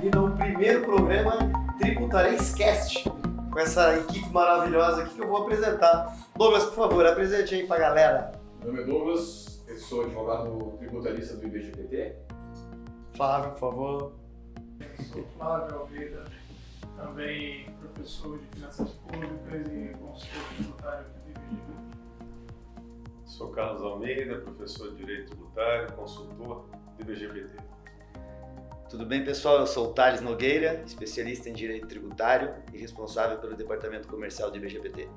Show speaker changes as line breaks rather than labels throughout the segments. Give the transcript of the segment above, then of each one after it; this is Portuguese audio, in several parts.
bem-vindo ao primeiro programa Tributarês Cast, com essa equipe maravilhosa aqui que eu vou apresentar. Douglas, por favor, apresente aí pra galera.
Meu nome é Douglas, eu sou advogado tributarista do IBGPT.
Flávio, por favor.
Eu sou Flávio Almeida, também professor de Finanças Públicas e consultor tributário aqui do IBGPT.
Sou Carlos Almeida, professor de Direito Tributário, consultor do IBGPT.
Tudo bem, pessoal? Eu sou o Thales Nogueira, especialista em Direito Tributário e responsável pelo Departamento Comercial do IBGPT.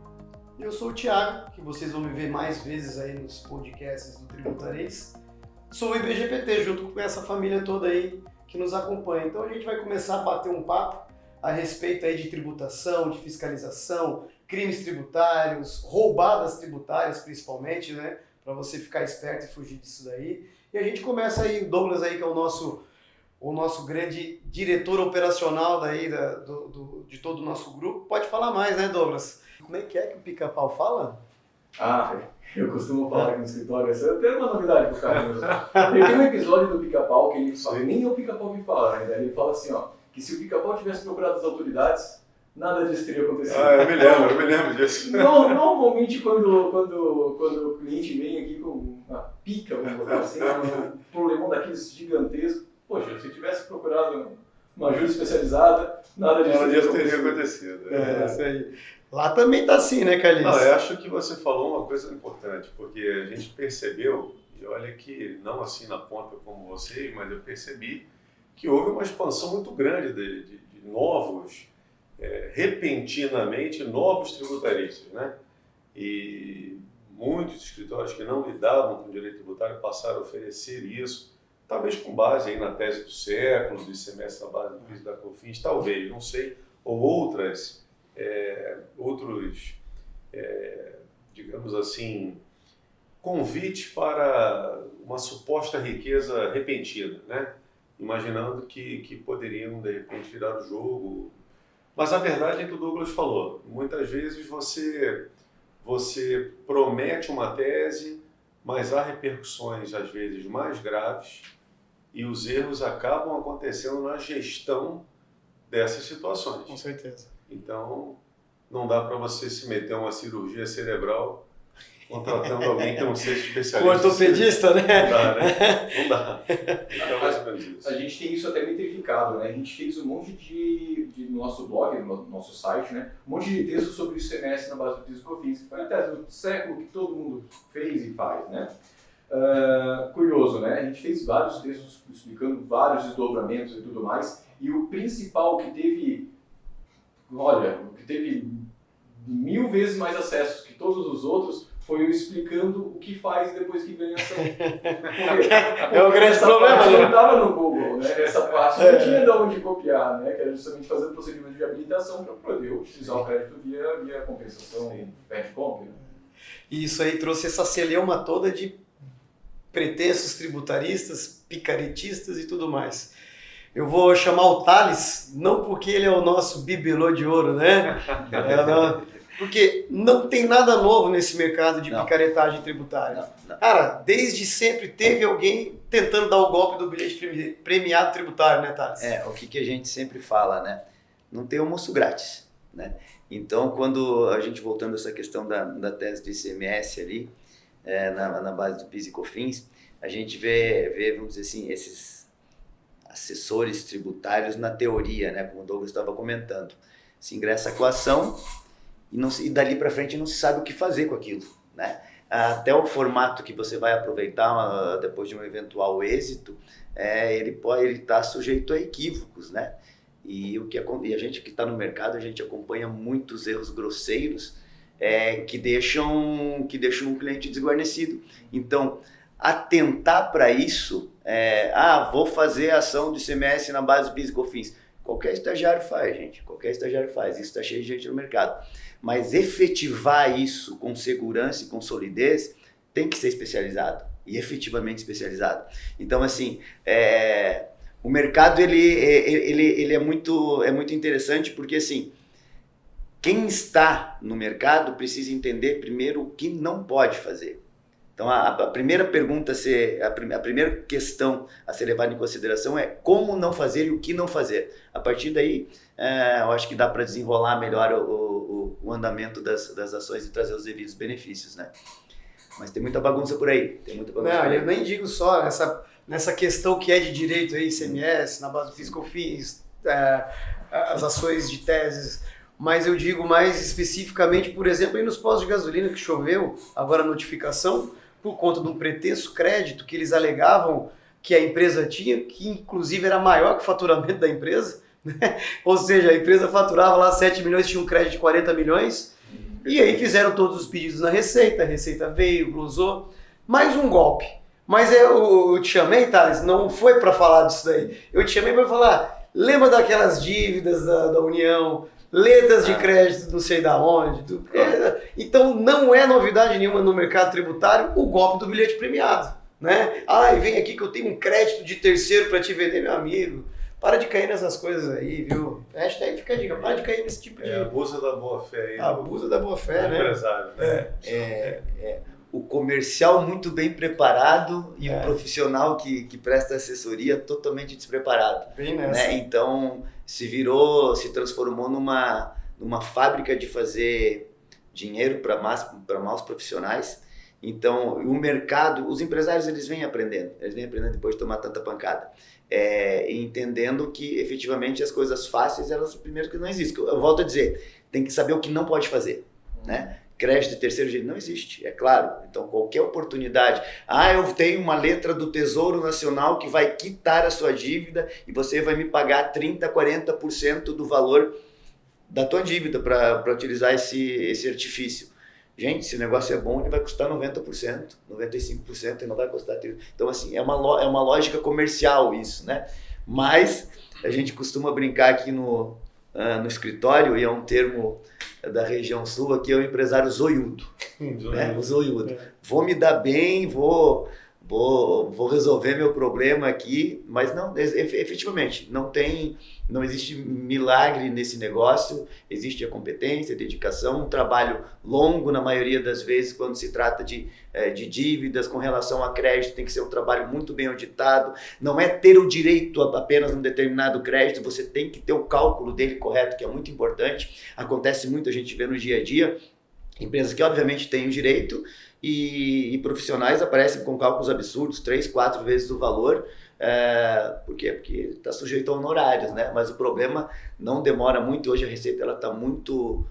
E eu sou o Thiago, que vocês vão me ver mais vezes aí nos podcasts do Tributarês. Sou o IBGPT, junto com essa família toda aí que nos acompanha. Então a gente vai começar a bater um papo a respeito aí de tributação, de fiscalização, crimes tributários, roubadas tributárias principalmente, né? Para você ficar esperto e fugir disso daí. E a gente começa aí, o Douglas aí, que é o nosso grande diretor operacional daí de todo o nosso grupo. Pode falar mais, né, Douglas? Como é que o Pica-Pau fala?
Eu costumo falar aqui no escritório, essa é até uma novidade pro cara. Tem um episódio do Pica-Pau que ele fala, nem é o Pica-Pau que fala, né? Ele fala assim, ó, que se o Pica-Pau tivesse procurado as autoridades, nada disso teria acontecido.
Eu me lembro disso.
Normalmente quando o cliente vem aqui com uma pica, vamos botar assim, um problemão daqueles gigantescos, poxa, se tivesse procurado uma ajuda especializada, nada disso
teria acontecido.
Isso aí. Lá também tá assim, né, Carlinhos?
Não, eu acho que você falou uma coisa importante, porque a gente percebeu, e olha que não assim na ponta como vocês, mas eu percebi que houve uma expansão muito grande de novos, repentinamente novos tributaristas, né? E muitos escritórios que não lidavam com o direito tributário passaram a oferecer isso, talvez com base aí na tese do século, do ICMS na base do PIS e da COFINS, talvez, não sei, ou outros, digamos assim, convites para uma suposta riqueza repentina, né? Imaginando que poderiam, de repente, virar o jogo. Mas a verdade é que o Douglas falou, muitas vezes você promete uma tese, mas há repercussões, às vezes, mais graves, e os erros acabam acontecendo na gestão dessas situações.
Com certeza.
Então, não dá para você se meter uma cirurgia cerebral contratando alguém que não seja especialista.
O ortopedista, né?
Não dá, né? Não dá. Então, mais ou menos isso.
A gente tem isso até metrificado, né? A gente fez um monte no nosso blog, no nosso site, né? Um monte de texto sobre o ICMS na base do PIS e COFINS, que foi a tese do século que todo mundo fez e faz, né? Curioso, né? A gente fez vários textos explicando vários desdobramentos e tudo mais, e o principal que teve 1000 vezes mais acessos que todos os outros foi eu explicando o que faz depois que ganha ação.
É o grande problema,
né?
né?
Não estava no Google, né? Essa parte não tinha de onde copiar, né? Que era justamente fazer o procedimento de habilitação para poder utilizar o crédito via compensação PET-COMP. Né?
E isso aí trouxe essa celeuma toda de pretensos tributaristas, picaretistas e tudo mais. Eu vou chamar o Thales, não porque ele é o nosso bibelô de ouro, né? Porque não tem nada novo nesse mercado de picaretagem tributária.
Não.
Cara, desde sempre teve alguém tentando dar o golpe do bilhete premiado tributário, né, Thales?
O que a gente sempre fala, né? Não tem almoço grátis, né? Então, quando a gente, voltando a essa questão da tese do ICMS ali, na base do PIS e COFINS, a gente vê, vamos dizer assim, esses assessores tributários na teoria, né? Como o Douglas estava comentando. Se ingressa com a ação e dali para frente não se sabe o que fazer com aquilo, né? Até o formato que você vai aproveitar depois de um eventual êxito, ele pode estar sujeito a equívocos, né? E a gente que está no mercado, a gente acompanha muitos erros grosseiros que deixam o cliente desguarnecido. Então, atentar para isso, vou fazer a ação do ICMS na base do PIS e COFINS. Qualquer estagiário faz, gente. Qualquer estagiário faz. Isso está cheio de gente no mercado. Mas efetivar isso com segurança e com solidez tem que ser especializado. E efetivamente especializado. Então, assim, o mercado ele é muito interessante porque, assim, quem está no mercado precisa entender primeiro o que não pode fazer. Então, a primeira pergunta, a primeira questão a ser levada em consideração é como não fazer e o que não fazer. A partir daí, eu acho que dá para desenrolar melhor o andamento das ações e trazer os devidos benefícios, né? Mas tem muita bagunça por aí.
Não, eu nem digo só nessa questão que é de direito aí, ICMS, na base do PIS/COFINS, as ações de teses, mas eu digo mais especificamente, por exemplo, aí nos postos de gasolina que choveu, agora a notificação, por conta de um pretenso crédito que eles alegavam que a empresa tinha, que inclusive era maior que o faturamento da empresa, né? Ou seja, a empresa faturava lá 7 milhões, tinha um crédito de 40 milhões, e aí fizeram todos os pedidos na Receita, a Receita veio, glosou, mais um golpe. Mas eu te chamei, Thales, não foi para falar disso daí, eu te chamei para falar, lembra daquelas dívidas da União, letras de crédito não sei da onde. Então não é novidade nenhuma no mercado tributário o golpe do bilhete premiado, né? Vem aqui que eu tenho um crédito de terceiro para te vender, meu amigo. Para de cair nessas coisas aí, viu? Hashtag fica a dica, para de cair nesse tipo de...
Abusa da boa-fé aí.
Abusa da boa-fé, né?
Empresário.
O comercial muito bem preparado e o profissional que presta assessoria totalmente despreparado.
Bem nessa.
Né? Então, se transformou numa fábrica de fazer dinheiro para maus profissionais. Então, o mercado, os empresários, eles vêm aprendendo depois de tomar tanta pancada. Entendendo que, efetivamente, as coisas fáceis, elas, primeiro, que não existem. Eu volto a dizer, tem que saber o que não pode fazer, né? Crédito de terceiro jeito não existe, é claro. Então, qualquer oportunidade. Eu tenho uma letra do Tesouro Nacional que vai quitar a sua dívida e você vai me pagar 30%, 40% do valor da tua dívida para utilizar esse artifício. Gente, se o negócio é bom, ele vai custar 90%, 95% e não vai custar 30%. Então, assim, é uma lógica comercial isso, né? Mas a gente costuma brincar aqui no escritório, e é um termo da região sul, aqui é o empresário zoiudo. Né? O zoiudo. Vou me dar bem, vou resolver meu problema aqui, mas não, efetivamente, não existe milagre nesse negócio, existe a competência, a dedicação, um trabalho longo na maioria das vezes quando se trata de dívidas com relação a crédito, tem que ser um trabalho muito bem auditado, não é ter o direito a apenas um determinado crédito, você tem que ter o cálculo dele correto, que é muito importante, acontece muito, a gente vê no dia a dia, empresas que obviamente têm o direito, e profissionais aparecem com cálculos absurdos, 3, 4 vezes o valor. Por quê? Porque está sujeito a honorários, né? Mas o problema não demora muito. Hoje a Receita está muito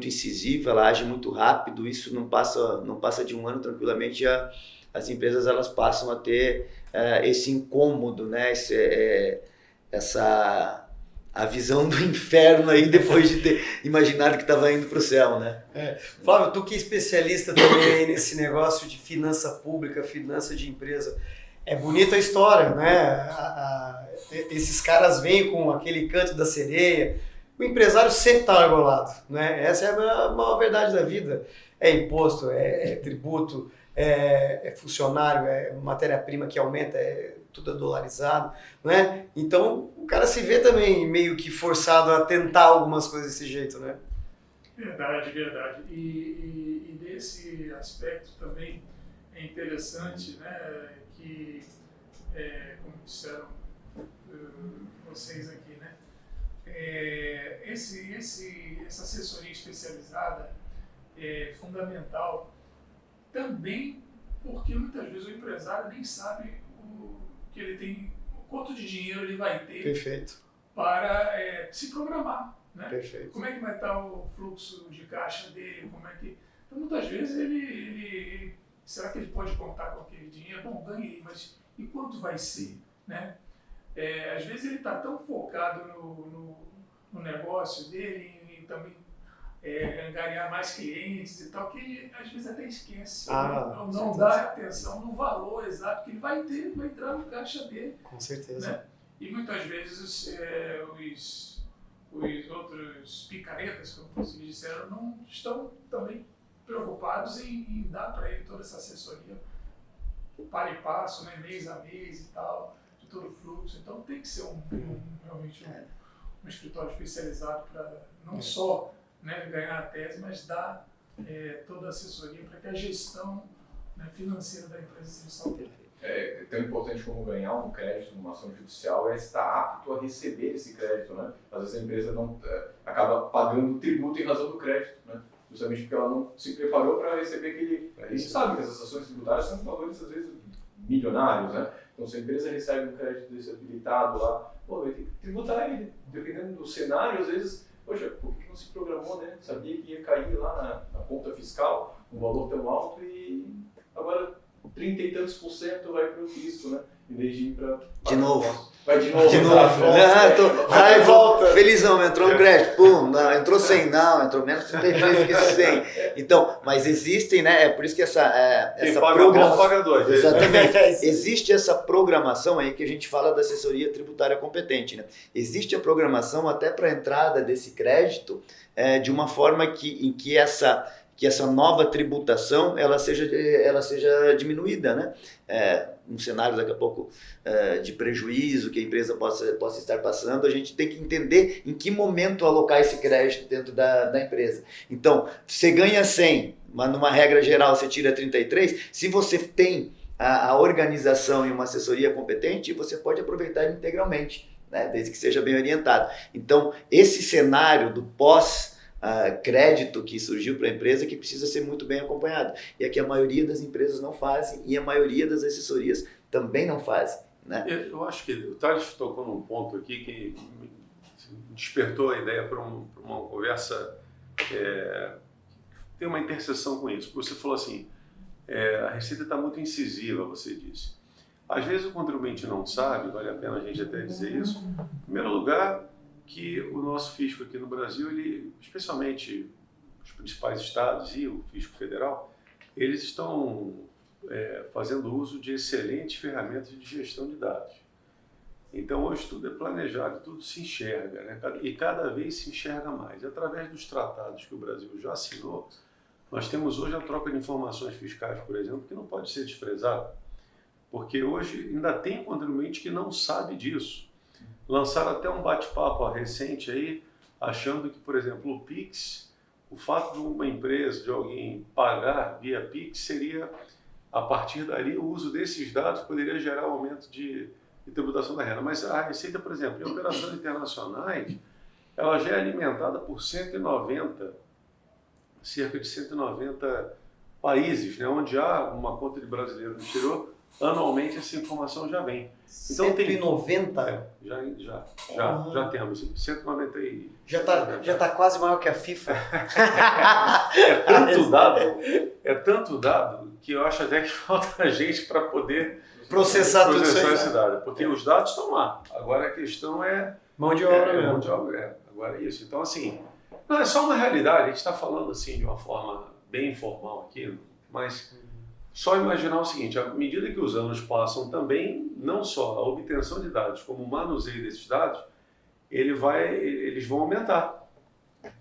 incisiva, ela age muito rápido, isso não passa de um ano tranquilamente. As empresas elas passam a ter esse incômodo, né? A visão do inferno aí depois de ter imaginado que estava indo para o céu, né?
Flávio, tu que é especialista também aí nesse negócio de finança pública, finança de empresa, é bonita a história, né? Esses caras vêm com aquele canto da sereia, o empresário sempre está argolado, né? Essa é a maior verdade da vida. É imposto, é tributo, é funcionário, é matéria-prima que aumenta, tudo é dolarizado, né? Então o cara se vê também meio que forçado a tentar algumas coisas desse jeito, né?
Verdade. E nesse aspecto também é interessante, né, que, como disseram vocês aqui, né, essa assessoria especializada é fundamental também porque muitas vezes o empresário nem sabe que ele tem, quanto de dinheiro ele vai ter.
Perfeito.
Para se programar, né?
Perfeito.
Como é que vai estar o fluxo de caixa dele, Então muitas vezes ele será que ele pode contar com aquele dinheiro? Bom, ganhei, mas e quanto vai ser, né? Às vezes ele está tão focado no negócio dele e também ganhar mais clientes e tal, que ele às vezes até esquece, não dá atenção no valor exato que ele vai ter, vai entrar no caixa dele.
Com certeza.
Né? E muitas vezes os outros picaretas, como vocês disseram, não estão também preocupados em dar para ele toda essa assessoria para e passo, né, mês a mês e tal, de todo o fluxo. Então tem que ser realmente um escritório especializado para não só, né, ganhar a tese, mas dar toda a assessoria para que a gestão né, financeira da empresa seja saudável.
É tão importante como ganhar um crédito numa ação judicial é estar apto a receber esse crédito, né? Às vezes a empresa não acaba pagando tributo em razão do crédito, né? Justamente porque ela não se preparou para receber aquele... A gente sabe que essas ações tributárias são valores, às vezes, milionários, né? Então, se a empresa recebe um crédito desse habilitado lá, pô, vai ter que tributar ele. Dependendo do cenário, às vezes, poxa, por que não se programou, né? Sabia que ia cair lá na conta fiscal um valor tão alto e agora 30 e tantos % vai para o fisco, né? Em vez de ir para...
De novo.
Vai de novo.
De novo. Vai, volta. Felizão, entrou um crédito, pum, não, entrou 100, não, entrou menos 33 que 100. Então, mas existem, né? É por isso que essa
programação. Paga dois.
Exatamente. Existe essa programação aí que a gente fala da assessoria tributária competente, né? Existe a programação até para a entrada desse crédito de uma forma em que essa nova tributação ela seja diminuída, né? Um cenário daqui a pouco de prejuízo que a empresa possa estar passando, a gente tem que entender em que momento alocar esse crédito dentro da empresa. Então, você ganha 100, mas numa regra geral você tira 33, se você tem a organização e uma assessoria competente, você pode aproveitar integralmente, né? Desde que seja bem orientado. Então, esse cenário do crédito que surgiu para a empresa que precisa ser muito bem acompanhado. E é que a maioria das empresas não fazem e a maioria das assessorias também não fazem, né?
Eu acho que o Thales tocou num ponto aqui que despertou a ideia para uma conversa tem uma interseção com isso. Você falou assim, a receita está muito incisiva, você disse. Às vezes o contribuinte não sabe, vale a pena a gente até dizer isso. Em primeiro lugar, que o nosso fisco aqui no Brasil, ele, especialmente os principais estados e o fisco federal, eles estão fazendo uso de excelentes ferramentas de gestão de dados. Então hoje tudo é planejado, tudo se enxerga, né? E cada vez se enxerga mais. E através dos tratados que o Brasil já assinou, nós temos hoje a troca de informações fiscais, por exemplo, que não pode ser desprezada, porque hoje ainda tem contribuinte que não sabe disso. Lançaram até um bate-papo recente aí, achando que, por exemplo, o Pix, o fato de uma empresa, de alguém pagar via Pix, seria, a partir dali, o uso desses dados poderia gerar um aumento de tributação da renda. Mas a Receita, por exemplo, em operações internacionais, ela já é alimentada por cerca de 190 países, né, onde há uma conta de brasileiro no exterior, anualmente essa informação já vem. Então
190?
Já temos 190 e...
Já tá quase maior que a FIFA.
É tanto dado que eu acho até que falta gente para poder
processar tudo isso aí.
Esse dado, porque os dados estão lá. Agora a questão é
mão de obra mesmo.
Mão de obra, agora é isso. Então assim, não é só uma realidade. A gente está falando assim de uma forma bem informal aqui, mas só imaginar o seguinte: à medida que os anos passam, também não só a obtenção de dados, como o manuseio desses dados, eles vão aumentar.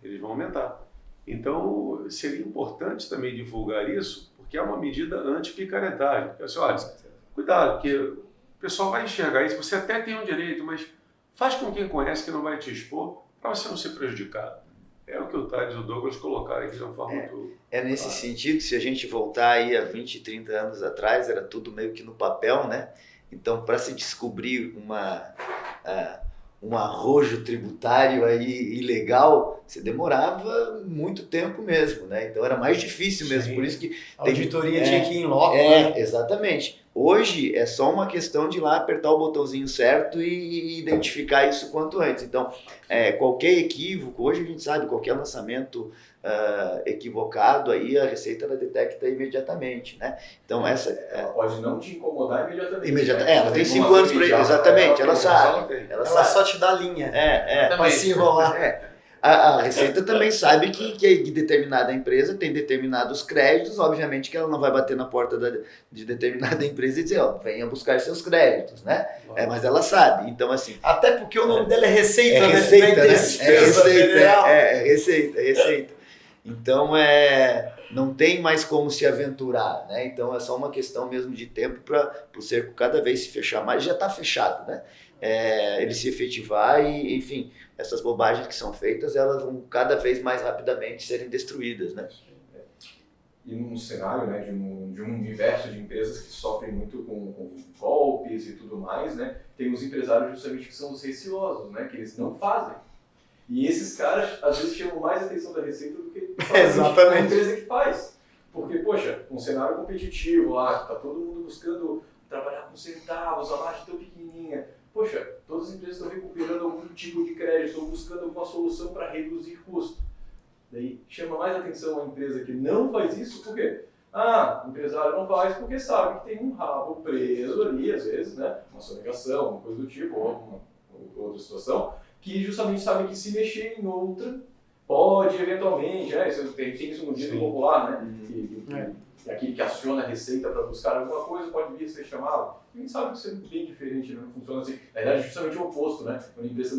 Eles vão aumentar. Então, seria importante também divulgar isso, porque é uma medida anti-picaretagem. Porque, assim, olha, cuidado, porque o pessoal vai enxergar isso, você até tem um direito, mas faz com quem conhece que não vai te expor, para você não ser prejudicado. É o que o Thales e o Douglas colocaram aqui de uma forma muito...
nesse sentido, se a gente voltar aí a 20, 30 anos atrás, era tudo meio que no papel, né? Então, para se descobrir um arrojo tributário aí ilegal, você demorava muito tempo mesmo, né? Então era mais difícil mesmo, por isso que...
A auditoria tinha que ir em loco, né?
Exatamente. Hoje é só uma questão de ir lá apertar o botãozinho certo e identificar isso quanto antes. Então, qualquer equívoco, hoje a gente sabe, qualquer lançamento equivocado, aí a Receita ela detecta imediatamente, né? Então
ela pode não te incomodar imediatamente.
Ela tem 5 anos para isso, exatamente, ela sabe.
Ela só te dá linha. Para se enrolar.
A Receita também sabe que determinada empresa tem determinados créditos, obviamente que ela não vai bater na porta de determinada empresa e dizer, venha buscar seus créditos, né? Mas ela sabe, então assim...
Até porque o nome dela é Receita, né?
Receita, né? Receita. Então, não tem mais como se aventurar, né? Então é só uma questão mesmo de tempo para o cerco cada vez se fechar mais. Já está fechado, né? Ele se efetivar e, enfim, essas bobagens que são feitas, elas vão cada vez mais rapidamente serem destruídas, né?
e num cenário, né, de um universo de empresas que sofrem muito com golpes e tudo mais, né, tem os empresários justamente que são os receosos, né, que eles não fazem. E esses caras, às vezes, chamam mais atenção da Receita do que a empresa que faz. Porque, poxa, um cenário competitivo lá, que tá todo mundo buscando trabalhar com centavos, a margem tão pequenininha. Poxa, todas as empresas estão recuperando algum tipo de crédito, estão buscando alguma solução para reduzir custo. Daí chama mais atenção a empresa que não faz isso, por quê? O empresário não faz porque sabe que tem um rabo preso ali, às vezes, né? Uma sonegação, uma coisa do tipo, ou alguma outra situação, que justamente sabe que se mexer em outra, pode eventualmente, tem isso no dito popular, né? Que aquele que aciona a Receita para buscar alguma coisa pode vir a ser chamado. A gente sabe que isso é bem diferente, né? Não funciona assim. Na verdade, é justamente o oposto, né? Quando a empresa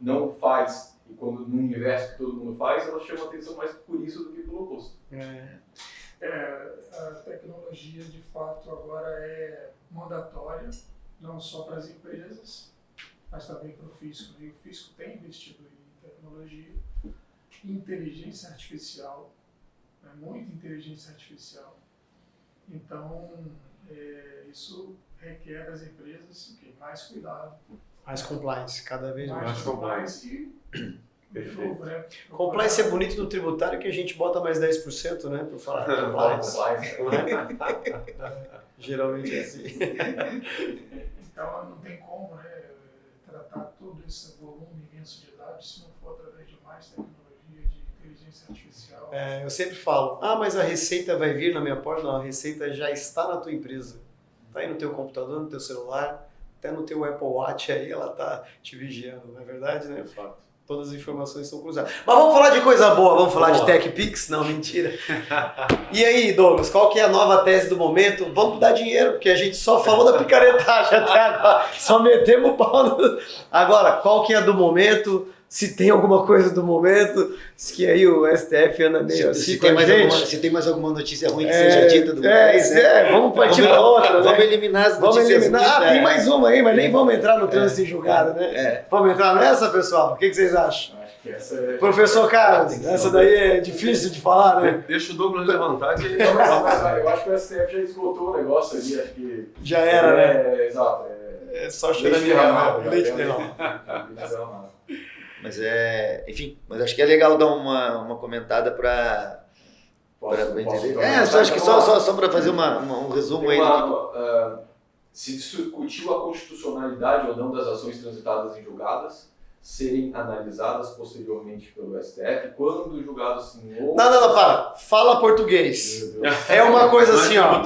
não faz, e quando no universo que todo mundo faz, ela chama atenção mais por isso do que pelo oposto.
A tecnologia, de fato, agora é mandatória, não só para as empresas, mas também para o fisco. E o fisco tem investido em tecnologia, inteligência artificial, né? Muita inteligência artificial. Então, isso requer das empresas mais cuidado.
Mais compliance, cada vez mais.
Mais compliance
Perfeito.
novo, né?
Compliance é bonito no tributário que a gente bota mais 10%, né? Por falar compliance. Geralmente é assim.
Então, não tem como, né, tratar todo esse volume imenso de dados se não for através de mais tecnologia, de inteligência artificial.
Eu sempre falo, mas a Receita vai vir na minha porta? Não, a Receita já está na tua empresa. Está aí no teu computador, no teu celular, até no teu Apple Watch aí, ela está te vigiando, não é verdade, né?
Fato.
Todas as informações são cruzadas. Mas vamos falar de coisa boa, vamos falar de TechPix? Não, mentira. E aí, Douglas, qual que é a nova tese do momento? Vamos dar dinheiro, porque a gente só falou da picaretagem até agora. Só metemos o pau no... Agora, qual que é a do momento? Se tem alguma coisa do momento, que aí o STF anda meio assim com a gente.
Se tem mais alguma notícia ruim que seja dita do momento.
Vamos partir para outra,
Vamos eliminar as notícias ruins.
Tem mais uma aí, mas nem vamos entrar no trânsito em julgado, né? Vamos entrar nessa, pessoal? O que vocês acham?
Acho que essa é...
Professor Carlos, essa daí é difícil de falar, né?
Deixa o Douglas levantar que
Não, mas eu acho que o STF já esgotou o negócio ali, acho que...
Já era, né?
Exato.
É só chorar derramado. Leite derramado.
Mas enfim, mas acho que é legal dar uma comentada para entender. Acho que só para fazer um resumo aí.
Se discutiu a constitucionalidade ou não das ações transitadas em julgadas serem analisadas posteriormente pelo STF quando julgado assim ou...
Não, para. Fala português. É uma coisa assim, ó.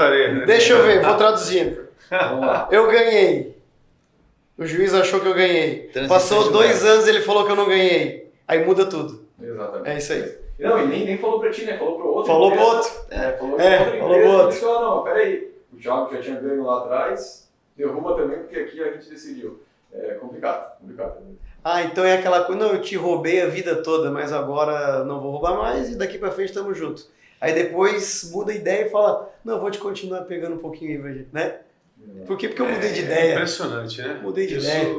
Deixa eu ver, vou traduzindo.
Vamos lá.
Eu ganhei. O juiz achou que eu ganhei. Passou 2 anos e ele falou que eu não ganhei. Aí muda tudo.
Exatamente.
É isso aí.
Não, e nem falou pra ti, né? Falou pro outro.
Falou pro outro.
Falou pro
outro.
Ele disse, não, peraí. O Thiago já tinha ganho lá atrás. Derruba também, porque aqui a gente decidiu. É complicado.
Então é aquela coisa, não, eu te roubei a vida toda, mas agora não vou roubar mais e daqui pra frente estamos juntos. Aí depois muda a ideia e fala, não, vou te continuar pegando um pouquinho aí, né? Por quê? Porque eu mudei de ideia.
Impressionante, né?
Mudei de ideia.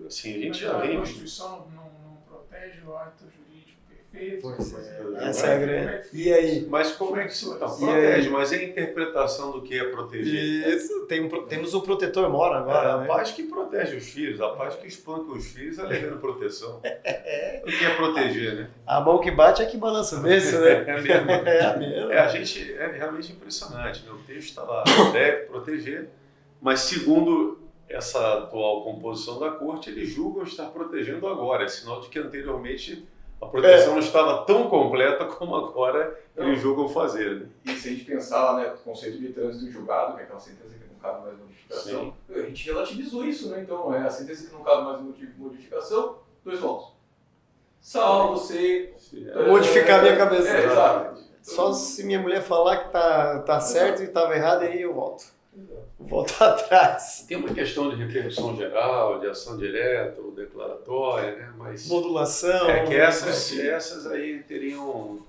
Assim, a gente
Mas
já vem...
a Constituição não protege o ato jurídico perfeito.
Pois é. Essa é a grande. E aí?
Mas como é que se protege? Mas é a interpretação do que é proteger.
Isso. Temos um protetor mora agora,
A
né?
paz que protege os filhos, a paz que espanca os filhos alegando proteção. O que é proteger, né?
A mão que bate é que balança o berço, né?
É mesmo.
É a mesma.
A gente é realmente impressionante, né? O texto está lá, deve proteger, mas segundo essa atual composição da corte, eles julgam estar protegendo agora. É sinal de que anteriormente a proteção não estava tão completa como agora eles julgam fazer. Né?
E se a gente pensar lá, né, o conceito de trânsito em julgado, que é aquela sentença que não cabe mais modificação, a gente relativizou isso, né? Então, a sentença que não cabe mais modificação, 2 votos. Salvo você...
Modificar a minha cabeça.
Exato.
Só se minha mulher falar que tá certo e estava errado, aí eu volto. Volto atrás.
Tem uma questão de repercussão geral, de ação direta ou declaratória, né? Mas
modulação.
Que essas aí teriam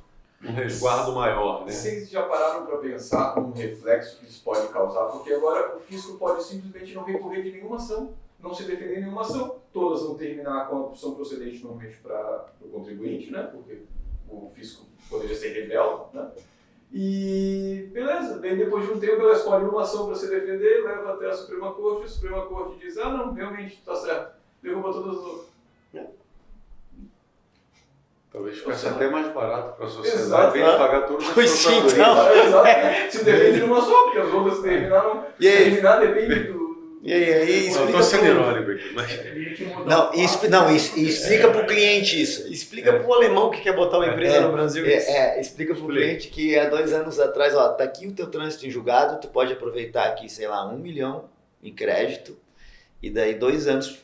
um resguardo maior, né?
Vocês já pararam para pensar no reflexo que isso pode causar? Porque agora o fisco pode simplesmente não recorrer de nenhuma ação, não se defender em nenhuma ação. Todas vão terminar com a opção procedente normalmente para o contribuinte, né? Porque o fisco poderia ser rebelde, né? E beleza, daí depois de um tempo ela escolhe uma ação para se defender, leva até a Suprema Corte diz, ah não, realmente, está certo, derruba todas as outras.
Talvez ficasse até mais barato para a sociedade,
Exato.
em vez de pagar todas as
Pois sim,
procuratorias.
Exato, se defende numa só, porque as outras terminaram.
E aí?
Terminar depende do.
E aí,
Eu
explica
estou sendo
pro-
irônico aqui, mas...
Teria que mudar
Não,
o
isso,
papo,
não,
né?
isso, explica para o cliente isso.
Explica pro alemão que quer botar uma empresa no Brasil. isso.
Explica para o cliente que há 2 anos atrás, ó, tá aqui o teu trânsito em julgado, tu pode aproveitar aqui, sei lá, 1 milhão em crédito, e daí 2 anos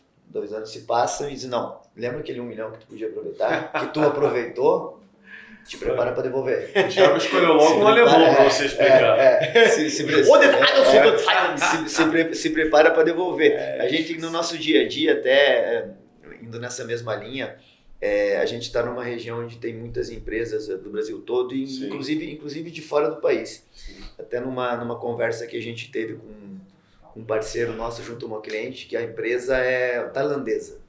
se passam e diz, não, lembra aquele 1 milhão que tu podia aproveitar, que tu aproveitou, te prepara para devolver.
O Thiago escolheu logo um alemão para você explicar.
Se prepara para devolver. A gente, no nosso dia a dia, até indo nessa mesma linha, a gente está numa região onde tem muitas empresas do Brasil todo, e
Sim.
inclusive de fora do país. Até numa conversa que a gente teve com um parceiro nosso junto a uma cliente, que a empresa é tailandesa.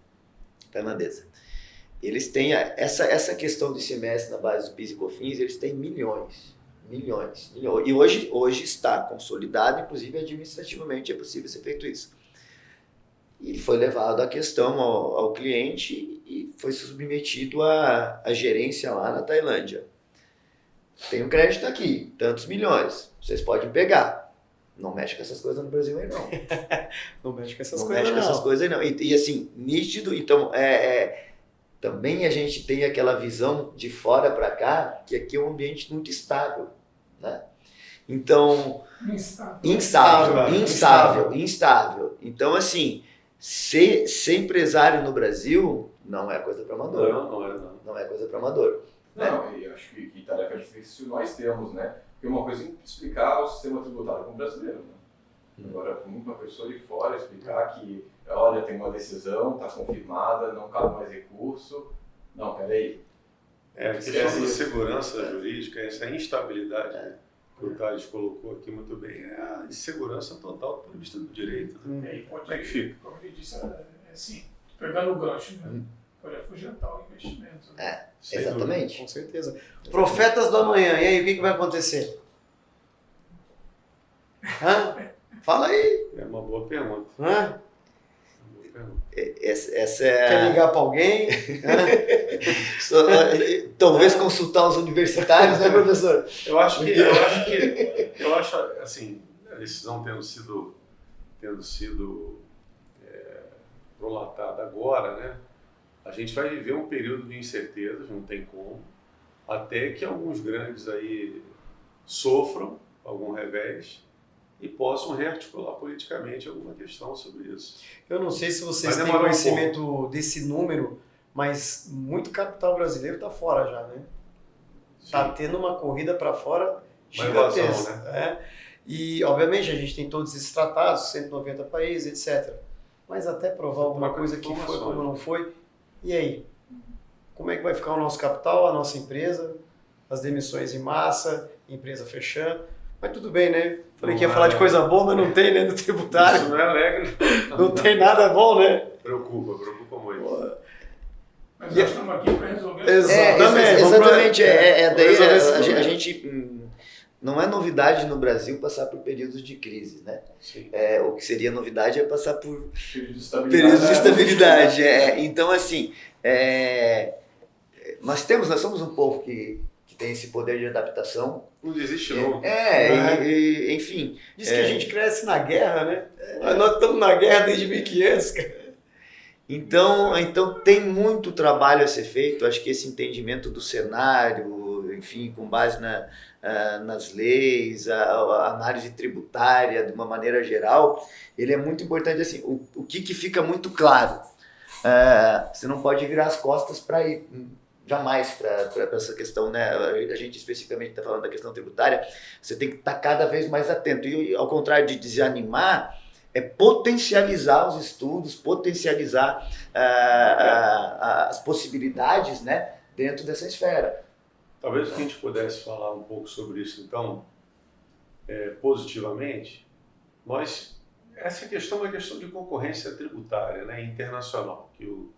Eles têm essa questão de ICMS na base do PIS e COFINS, eles têm milhões. E hoje está consolidado, inclusive administrativamente é possível ser feito isso. E foi levado a questão ao cliente e foi submetido à gerência lá na Tailândia. Tem um crédito aqui, tantos milhões, vocês podem pegar. Não mexe com essas coisas no Brasil aí não.
Não mexe com essas
Não
coisas,
mexe com essas coisas aí não. E assim, nítido, então também a gente tem aquela visão de fora para cá, que aqui é um ambiente muito estável, né? Então, instável. Então, assim, ser empresário no Brasil não é coisa para amador. Não é coisa para amador.
Não, e eu acho que tarefa difícil nós temos, né? Porque uma coisa é explicar o sistema tributário como brasileiro, né? Agora, como uma pessoa de fora explicar que, olha, tem uma decisão, está confirmada, não cabe mais recurso. Não, peraí.
A questão da segurança jurídica, essa instabilidade que o Thales colocou aqui muito bem, é a insegurança total do ponto de vista do direito. Né?
E pode,
Como é que fica?
como ele disse, assim, pegando o gancho, né? Pode afugentar o investimento. Né?
Sem
Exatamente.
Com certeza. Profetas do amanhã, e aí, o que vai acontecer? Hã? Fala aí.
dúvida. É uma boa pergunta.
Hã?
Essa
Quer
é.
ligar para alguém?
Talvez consultar os universitários, né, professor?
Eu acho assim, a decisão tendo sido prolatada agora, né? A gente vai viver um período de incertezas, não tem como, até que alguns grandes aí sofram algum revés e possam rearticular politicamente alguma questão sobre isso.
Eu não sei se vocês
Vai
têm
demorar um
conhecimento desse número, mas muito capital brasileiro está fora já, né? Está tendo uma corrida para fora
Uma
gigantesca.
invasão,
né? E, obviamente, a gente tem todos esses tratados, 190 países, etc. Mas até provar alguma
troca
coisa
de
que foi
informações.
como não foi. E aí? Como é que vai ficar o nosso capital, a nossa empresa, as demissões em massa, empresa fechando? Mas tudo bem, né? Falei que ia falar de coisa boa, mas não tem, né? No tributário.
Isso não é alegre.
Não tem nada bom, né?
Preocupa muito.
Mas nós estamos aqui para resolver
Exatamente.
Exatamente.
Vamos resolver esse
A
problema.
gente não é novidade no Brasil passar por períodos de crise, né?
Sim.
O que seria novidade é passar por
Período
períodos de estabilidade. Então, assim, nós somos um povo que tem esse poder de adaptação.
Não desiste nunca.
Enfim.
Diz que a gente cresce na guerra, né? Mas nós estamos na guerra desde 1500, cara.
Então tem muito trabalho a ser feito. Acho que esse entendimento do cenário, enfim, com base nas leis, a análise tributária de uma maneira geral, ele é muito importante. Assim, o que fica muito claro, você não pode virar as costas para ir jamais para essa questão, né? A gente especificamente está falando da questão tributária. Você tem que estar cada vez mais atento e, ao contrário de desanimar, potencializar os estudos, potencializar as possibilidades, né, dentro dessa esfera.
Talvez a gente pudesse falar um pouco sobre isso, então, positivamente. Essa questão é uma questão de concorrência tributária, né, internacional, que o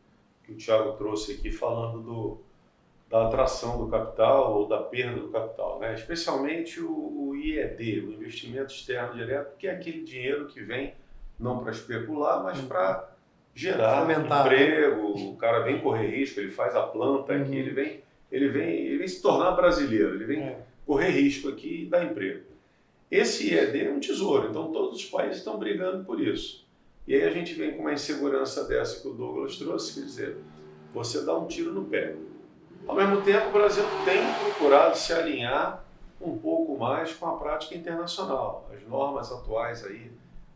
Thiago trouxe aqui falando da atração do capital ou da perda do capital, né? Especialmente o IED, o investimento externo direto, que é aquele dinheiro que vem não para especular, mas para gerar
Fomentar,
emprego. O cara vem correr risco, ele faz a planta aqui, ele vem se tornar brasileiro, ele vem correr risco aqui e dar emprego. Esse IED é um tesouro, então todos os países estão brigando por isso. E aí a gente vem com uma insegurança dessa que o Douglas trouxe, quer dizer, você dá um tiro no pé. Ao mesmo tempo, o Brasil tem procurado se alinhar um pouco mais com a prática internacional. As normas atuais aí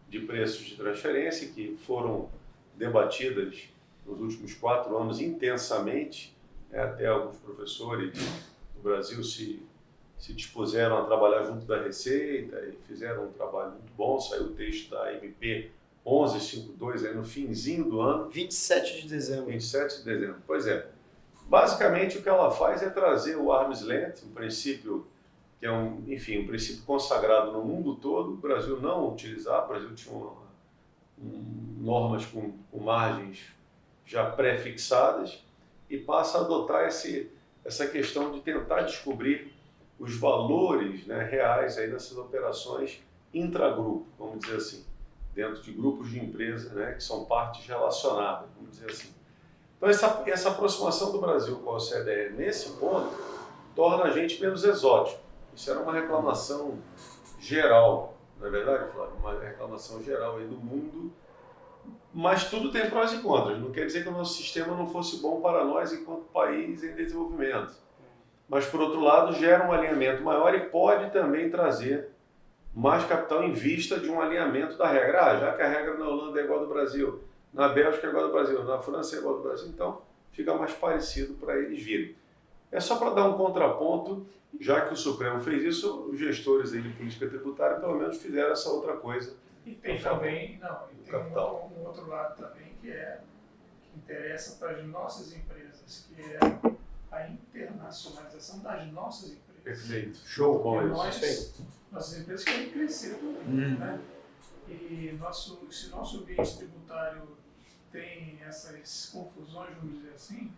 de preços de transferência, que foram debatidas nos últimos 4 anos intensamente, até alguns professores do Brasil se dispuseram a trabalhar junto da Receita e fizeram um trabalho muito bom. Saiu o texto da MP 1152 aí no finzinho do ano.
27 de dezembro.
27 de dezembro, pois é. Basicamente o que ela faz é trazer o arm's length, um princípio que é um princípio consagrado no mundo todo. O Brasil não utilizava, o Brasil tinha normas com margens já pré-fixadas e passa a adotar essa questão de tentar descobrir os valores, né, reais aí dessas operações intragrupo, vamos dizer assim, dentro de grupos de empresas, né, que são partes relacionadas, vamos dizer assim. Então essa aproximação do Brasil com a OCDE nesse ponto torna a gente menos exótico. Isso era uma reclamação geral, não é verdade, Flávio? Uma reclamação geral aí do mundo, mas tudo tem prós e contras. Não quer dizer que o nosso sistema não fosse bom para nós enquanto país em desenvolvimento. Mas, por outro lado, gera um alinhamento maior e pode também trazer mais capital em vista de um alinhamento da regra. Já que a regra na Holanda é igual ao do Brasil, na Bélgica é igual ao do Brasil, na França é igual ao do Brasil, então fica mais parecido para eles virem. É só para dar um contraponto, já que o Supremo fez isso, os gestores aí de política tributária pelo menos fizeram essa outra coisa.
E tem também, tem
capital.
um outro lado também que interessa para as nossas empresas, que é a internacionalização das nossas empresas.
Perfeito. Show. Bom,
Nossas empresas querem crescer também, né? E se nosso ambiente tributário tem essas confusões, vamos dizer assim,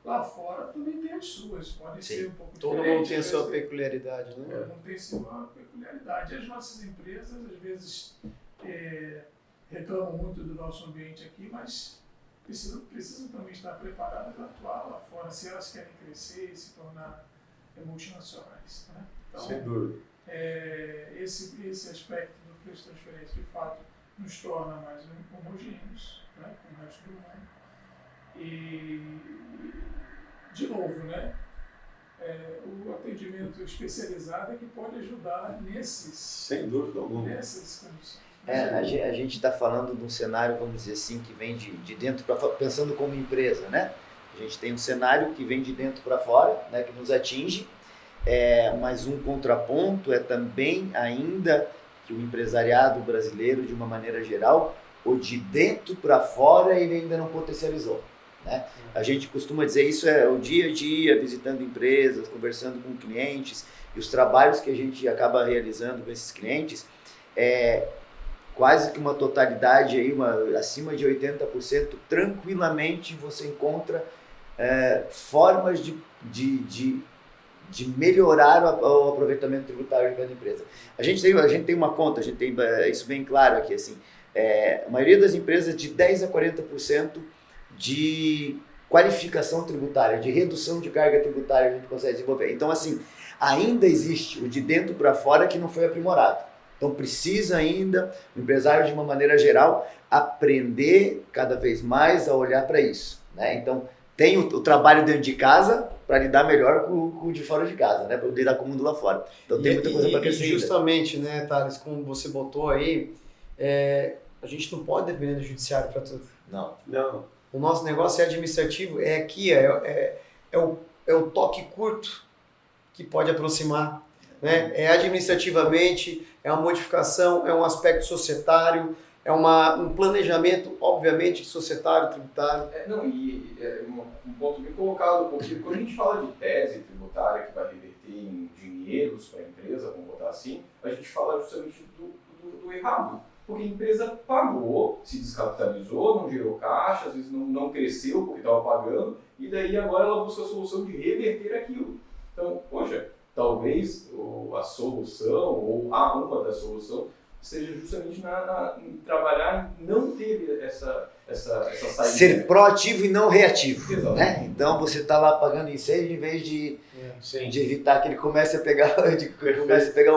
lá fora também tem as suas, podem ser um pouco
Todo
diferentes.
mundo tem a sua peculiaridade, né?
Todo mundo tem sua peculiaridade. As nossas empresas, às vezes, reclamam muito do nosso ambiente aqui, mas precisam também estar preparadas para atuar lá fora, se elas querem crescer e se tornar multinacionais, né? Então,
sem dúvida.
Esse aspecto do preço de transferência, de fato, nos torna mais homogêneos, né, com o resto do mundo. E, de novo, né, o atendimento especializado é que pode ajudar
sem dúvida alguma,
nessas condições.
A gente está falando de um cenário, vamos dizer assim, que vem de dentro para fora, pensando como empresa, né? A gente tem um cenário que vem de dentro para fora, né, que nos atinge, mas um contraponto é também ainda que o empresariado brasileiro, de uma maneira geral, o de dentro para fora ele ainda não potencializou, né? A gente costuma dizer isso o dia a dia, visitando empresas, conversando com clientes, e os trabalhos que a gente acaba realizando com esses clientes, quase que uma totalidade, aí, acima de 80%, tranquilamente você encontra formas de melhorar o aproveitamento tributário de cada empresa. A gente tem uma conta, a gente tem isso bem claro aqui, assim, a maioria das empresas de 10% a 40% de qualificação tributária, de redução de carga tributária a gente consegue desenvolver. Então, assim, ainda existe o de dentro para fora que não foi aprimorado. Então, precisa ainda, o empresário, de uma maneira geral, aprender cada vez mais a olhar para isso, né? Então, tem o trabalho dentro de casa para lidar melhor com o de fora de casa, né? Para lidar com o mundo lá fora. Então, tem muita coisa para crescer.
Justamente, né, Thales, como você botou aí, a gente não pode depender do judiciário para tudo.
Não.
O nosso negócio é administrativo, é aqui, é o toque curto que pode aproximar, né? É administrativamente, é uma modificação, é um aspecto societário, é um planejamento, obviamente, societário, tributário.
Um ponto bem colocado, porque quando a gente fala de tese tributária que vai reverter em dinheiros para a empresa, vamos botar assim, a gente fala justamente do errado. Porque a empresa pagou, se descapitalizou, não gerou caixa, às vezes não cresceu porque estava pagando, e daí agora ela busca a solução de reverter aquilo. Então, poxa, talvez a solução, ou uma das soluções, seja justamente em trabalhar em não ter essa saída.
Ser proativo e não reativo.
Exato.
Né? Então você está lá apagando incêndio em vez de evitar que ele comece a pegar,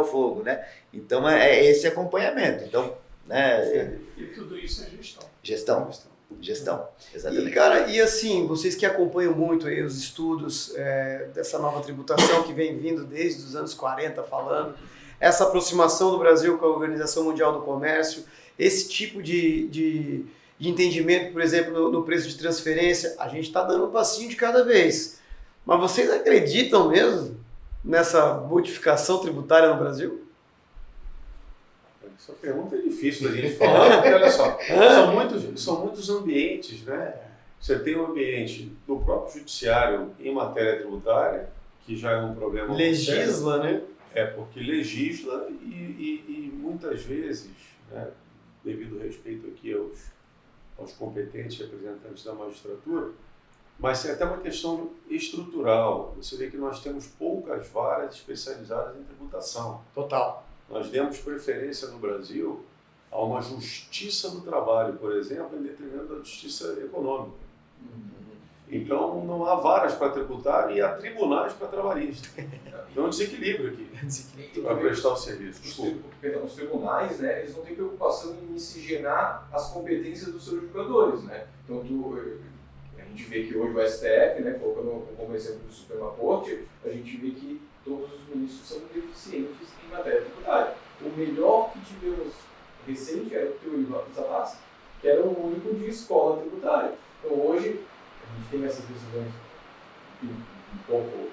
o fogo. Né? Então é esse acompanhamento. Então, né,
E tudo isso é gestão.
Gestão, exatamente.
E, cara, e assim, vocês que acompanham muito aí os estudos dessa nova tributação que vem vindo desde os anos 40 falando, essa aproximação do Brasil com a Organização Mundial do Comércio, esse tipo de entendimento, por exemplo, no preço de transferência, a gente está dando um passinho de cada vez. Mas vocês acreditam mesmo nessa modificação tributária no Brasil?
Essa pergunta é difícil da gente falar, porque olha só, são muitos ambientes, né? Você tem um ambiente do próprio judiciário em matéria tributária, que já é um problema.
Legisla, né?
Porque legisla e muitas vezes, né, devido ao respeito aqui aos competentes representantes da magistratura, mas é até uma questão estrutural. Você vê que nós temos poucas varas especializadas em tributação.
Total.
Nós demos preferência no Brasil a uma justiça do trabalho, por exemplo, em detrimento da justiça econômica. Então, não há varas para tributar e há tribunais para trabalhista. Então, desequilíbrio aqui para prestar o serviço.
Os tribunais, né, eles não têm preocupação em miscigenar as competências dos seus jogadores. Né? Então, a gente vê que hoje o STF, né, colocando como exemplo do Suprema Corte, a gente vê que todos os ministros são deficientes em matéria tributária. O melhor que tivemos recente era o Teori Zavascki, que era o único de escola tributária. Então, hoje, a gente tem essas decisões um pouco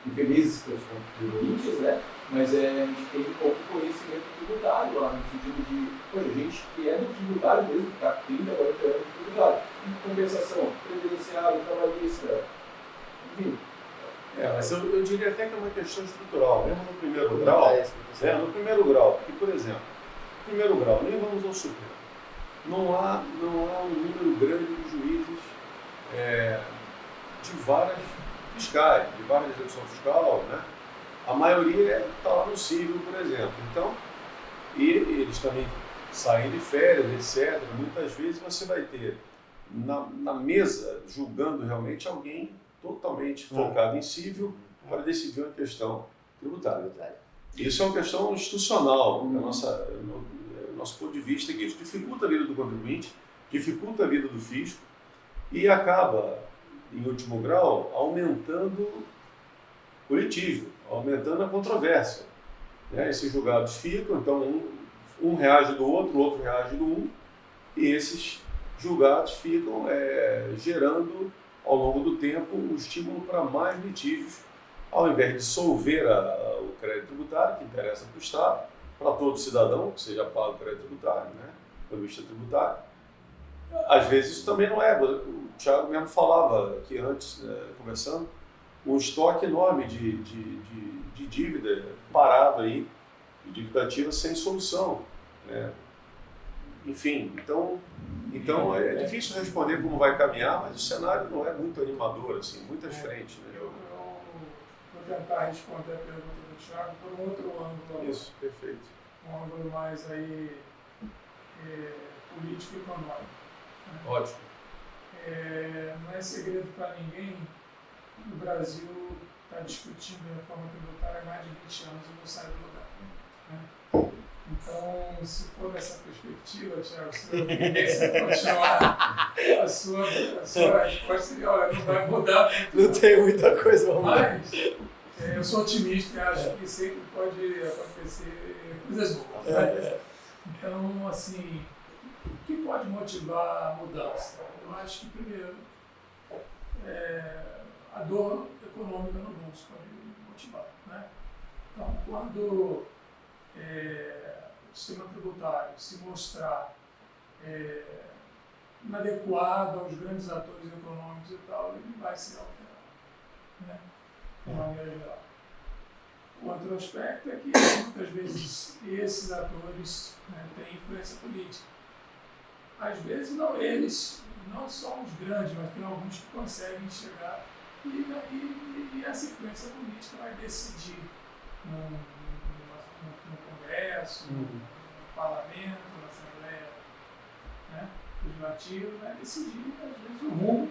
infelizes para os contribuintes, né? Mas a gente tem um pouco de conhecimento tributário lá, no sentido de, a gente que é do tributário mesmo, que está 30, 40 anos de tributário. E compensação, previdenciário, trabalhista, enfim.
Mas eu diria até que é uma questão estrutural, mesmo no primeiro grau. No primeiro grau, porque, por exemplo, no primeiro grau, nem vamos ao Supremo. Não há um número grande de juízes de varas fiscais, de varas de execução fiscal, né? A maioria está lá no civil, por exemplo. Então, e eles também saem de férias, etc. Muitas vezes você vai ter na mesa, julgando realmente alguém totalmente focado em civil para decidir uma questão tributária. Isso é uma questão institucional, nosso ponto de vista, que isso dificulta a vida do contribuinte, dificulta a vida do fisco e acaba, em último grau, aumentando o litígio, aumentando a controvérsia. Né? Esses julgados ficam, então um reage do outro, o outro reage do um, e esses julgados ficam gerando, ao longo do tempo, um estímulo para mais litígios, ao invés de solver o crédito tributário, que interessa para o Estado, para todo cidadão, que seja pago o crédito tributário, né, pela vista tributária. Às vezes isso também não é. O Thiago mesmo falava aqui antes, conversando, um estoque enorme de dívida parado aí, de dívida ativa sem solução. Né? Enfim, então é difícil responder como vai caminhar, mas o cenário não é muito animador, assim, muitas frentes. Né?
Eu vou tentar responder a pergunta do Thiago por um outro ângulo.
Isso, perfeito.
Um ângulo mais aí, político e econômico. Né?
Ótimo.
Não é segredo para ninguém que o Brasil está discutindo a reforma tributária há mais de 20 anos e não sai do lugar. Né? Então, se for nessa perspectiva, Thiago, se você continuar, a sua resposta seria, olha, não vai mudar.
Não tem muita coisa.
Mas eu sou otimista e acho que sempre pode acontecer coisas boas. Né? Então, assim, o que pode motivar a mudança? Eu acho que, primeiro, a dor econômica no bolso pode motivar. Né? Então, quando o sistema tributário se mostrar inadequado aos grandes atores econômicos e tal, ele vai ser alterado, né? De maneira geral. O outro aspecto é que muitas vezes esses atores, né, têm influência política. Às vezes não eles, não só os grandes, mas tem alguns que conseguem chegar e essa influência política vai decidir no Congresso, no Parlamento, na Assembleia, né, Legislativa, vai decidir, às vezes, o rumo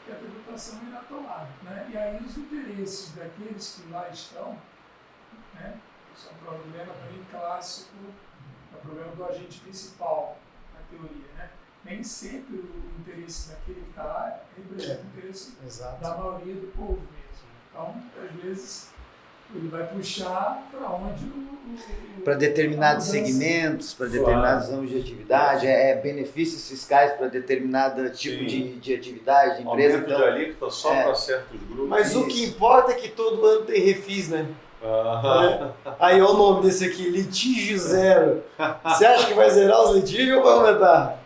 que a tributação irá tomar. Né? E aí os interesses daqueles que lá estão, né, isso é um problema também clássico, é o problema do agente principal, na teoria. Né? Nem sempre o interesse daquele que está lá representa o interesse da maioria do povo mesmo. Então, às vezes, ele vai puxar para onde
para determinados segmentos, para determinados ramos de atividade, benefícios fiscais para determinado tipo de atividade, de empresa.
Aumento de alíquota só para certos grupos.
Mas o que importa é que todo ano tem refis, né? Aí olha o nome desse aqui, litígio zero. Você acha que vai zerar os litígios ou vai aumentar?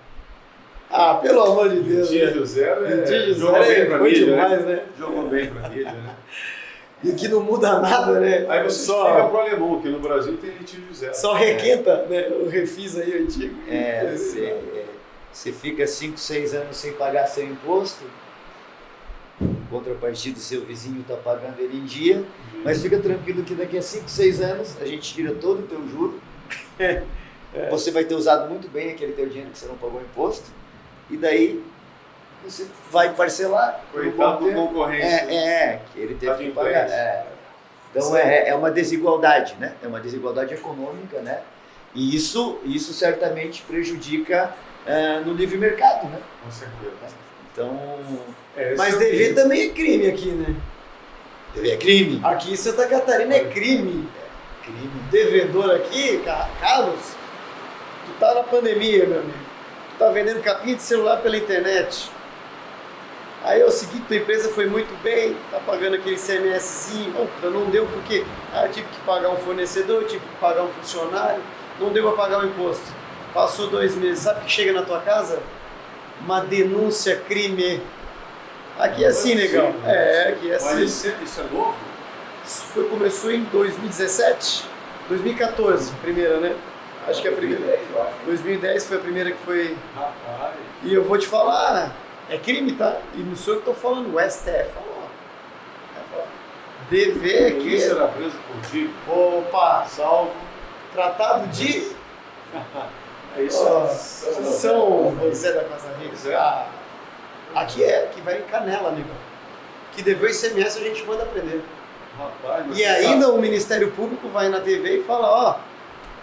Ah, pelo amor de Deus.
Litígio zero
jogou bem pra mídia, demais, né?
Jogou bem pra mídia, né?
E que não muda nada, né?
Aí você explica pro alemão que no Brasil tem litígio zero.
Só requenta, né? O refis aí antigo.
Você fica 5, 6 anos sem pagar seu imposto, em contrapartida, seu vizinho está pagando ele em dia, mas fica tranquilo que daqui a 5, 6 anos a gente tira todo o teu juro, você vai ter usado muito bem aquele teu dinheiro que você não pagou imposto, e daí você vai parcelar.
Coitado do concorrente.
Que ele teve que pagar. Então é uma desigualdade, né? É uma desigualdade econômica, né? E isso certamente prejudica no livre mercado, né?
Com certeza.
Então,
mas dever também é crime aqui, né?
Dever é crime?
Aqui em Santa Catarina é crime. Devedor aqui, Carlos, tu tá na pandemia, meu amigo. Tu tá vendendo capinha de celular pela internet. Aí é o seguinte, tua empresa foi muito bem, tá pagando aquele CMSzinho, não deu porque tive que pagar um fornecedor, tive que pagar um funcionário, não deu para pagar o imposto. Passou 2 meses, sabe o que chega na tua casa? Uma denúncia crime. Aqui é assim, negão. Aqui é assim.
Mas isso é novo?
Isso começou em 2017, 2014, primeira, né? Acho que é a primeira. 2010 foi a primeira que foi.
Rapaz.
E eu vou te falar, é crime, tá? E não sou eu que tô falando, o STF falou. Dever aqui.
Isso era preso por ti.
Opa!
Salvo.
Tratado de.
É isso.
São José da Casa Rica. Aqui vai em Canela, amigo. Que deveu ICMS a gente manda prender.
Rapaz,
e ainda o Ministério Público vai na TV e fala,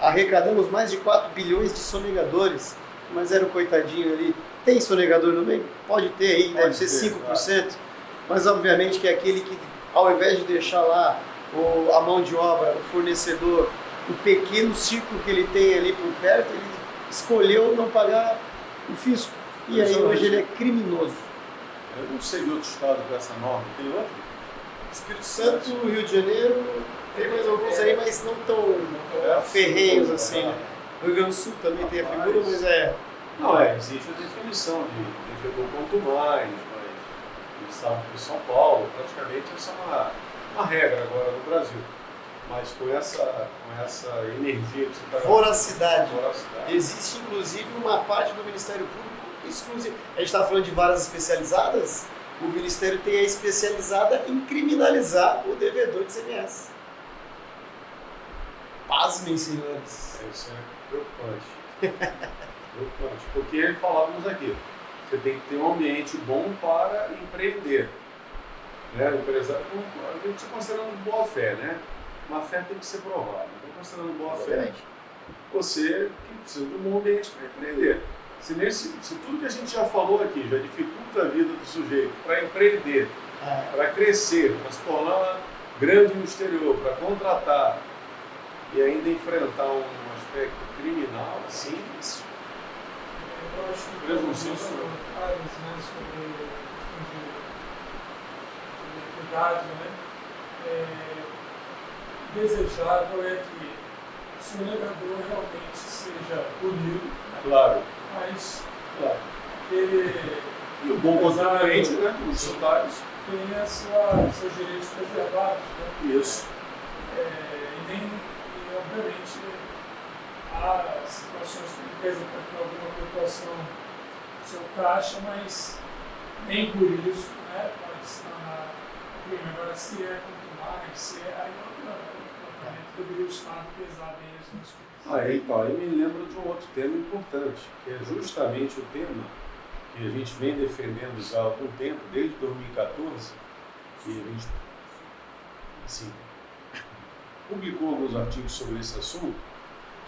arrecadamos mais de 4 bilhões de sonegadores. Mas era o coitadinho ali. Tem sonegador no meio? Pode ter aí, deve ser 5%. Claro. Mas obviamente que é aquele que, ao invés de deixar lá a mão de obra, o fornecedor, o pequeno ciclo que ele tem ali por perto, ele escolheu não pagar o fisco. E aí hoje ele é criminoso.
Eu não sei de outro estado com essa norma. Tem outro?
Espírito Santo, Rio de Janeiro, tem mais alguns aí, mas não tão ferrenhos assim. Né? O Rio Grande do Sul também tem a figura, mas
Não, existe a definição de devedor quanto mais, mas no estado de São Paulo, praticamente essa é uma regra agora no Brasil. Mas com essa energia que você está...
Voracidade. Existe, inclusive, uma parte do Ministério Público exclusiva. A gente estava falando de varas especializadas, o Ministério tem a especializada em criminalizar o devedor de ICMS. Pasmem, senhores.
Isso é preocupante. Preocupante, porque falávamos aqui, você tem que ter um ambiente bom para empreender. Né? O empresário, a gente está considerando boa fé, né? Uma fé tem que ser provada. Então, considerando boa fé, você precisa de um bom ambiente para empreender. Se tudo que a gente já falou aqui já dificulta a vida do sujeito para empreender, para crescer, para se tornar grande no exterior, para contratar e ainda enfrentar um aspecto criminal, assim, isso.
Eu acho que
presunção
sobre cuidado, né? Desejável é que o sonegador realmente seja punido.
Claro.
Mas aquele.
E o bom contribuinte, né? Os tributários.
Tem seus direitos preservados. Né?
Isso.
E obviamente há situações que a empresa pode ter alguma flutuação do seu caixa, mas nem por isso, né, pode se tornar crime. Agora, se é muito mais, se é aí o deveria o Estado pesar bem as duas coisas.
Então, aí me lembra de um outro tema importante, que é justamente o tema que a gente vem defendendo já há algum tempo, desde 2014, e a gente assim, publicou alguns artigos sobre esse assunto,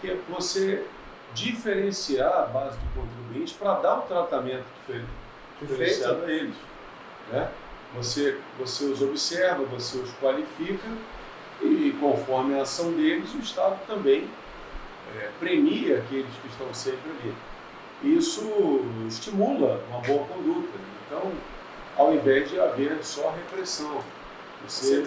que é você diferenciar a base de contribuintes para dar um tratamento diferenciado a eles. Né? Você os observa, você os qualifica e, conforme a ação deles, o Estado também premia aqueles que estão sempre ali. Isso estimula uma boa conduta. Então, ao invés de haver só repressão, você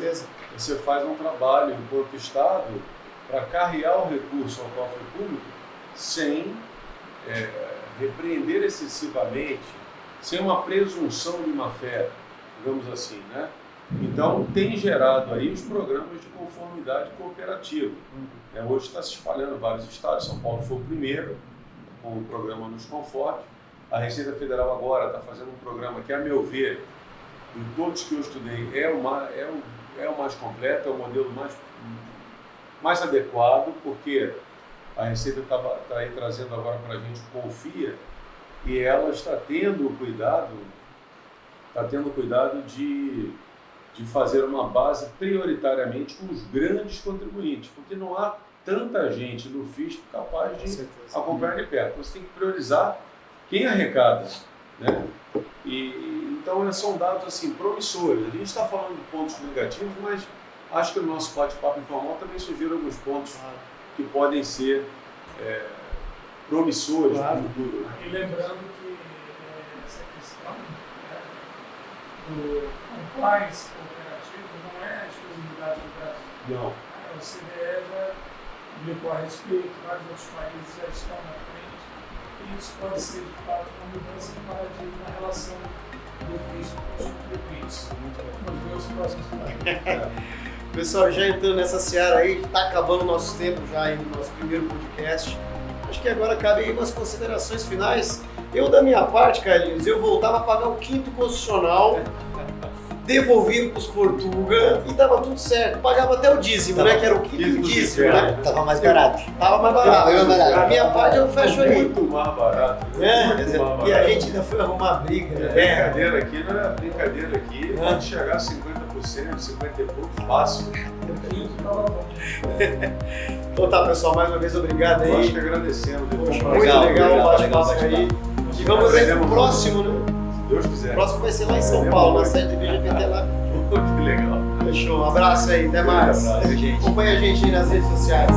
faz um trabalho enquanto Estado para carrear o recurso ao cofre público sem repreender excessivamente, sem uma presunção de má-fé, digamos assim, né? Então, tem gerado aí os programas de conformidade cooperativa. Hoje está se espalhando em vários estados, São Paulo foi o primeiro, com o programa Nos Conforte. A Receita Federal agora está fazendo um programa que, a meu ver, de todos que eu estudei, é o mais completo, é o modelo mais adequado, porque a Receita está aí trazendo agora para a gente o Confia, e ela está tendo cuidado de fazer uma base prioritariamente com os grandes contribuintes, porque não há tanta gente no fisco capaz de acompanhar de perto. Você tem que priorizar quem arrecada, né? Então são dados assim, promissores. A gente está falando de pontos negativos, mas acho que o nosso bate-papo informal também sugere alguns pontos que podem ser promissores para o futuro. Né?
E lembrando que essa questão do compliance cooperativo não é a exclusividade do Brasil.
Não.
A OCDE já publicou a respeito, vários outros países já estão na frente, e isso pode ser, de fato, uma mudança de paradigma na relação do fisco com os contribuintes. Vamos ver os próximos passos.
Pessoal, já entrando nessa seara aí, está acabando o nosso tempo já aí no nosso primeiro podcast. Acho que agora cabe aí umas considerações finais. Eu, da minha parte, Carlinhos, eu voltava a pagar o 5º constitucional, devolvia para os Portuga e dava tudo certo. Pagava até o dízimo, né? Que era o 5º dízimo, né?
Tava mais barato.
Tava mais barato. A minha parte eu fecho aí.
Muito mais barato. Muito mais barato.
E a gente ainda foi arrumar briga.
Brincadeira aqui não é brincadeira aqui. Pode chegar a 50%, 50 e pouco, fácil.
Então tá, pessoal, mais uma vez obrigado aí.
Nós que agradecemos.
Poxa, muito legal o bate-papo aí. E vamos ver o próximo, né?
Se Deus quiser.
O próximo vai ser lá em São Paulo, na sede do BGPT lá.
Que legal.
Fechou, um abraço aí, até mais.
Abraço, gente.
Acompanha a gente aí nas redes sociais.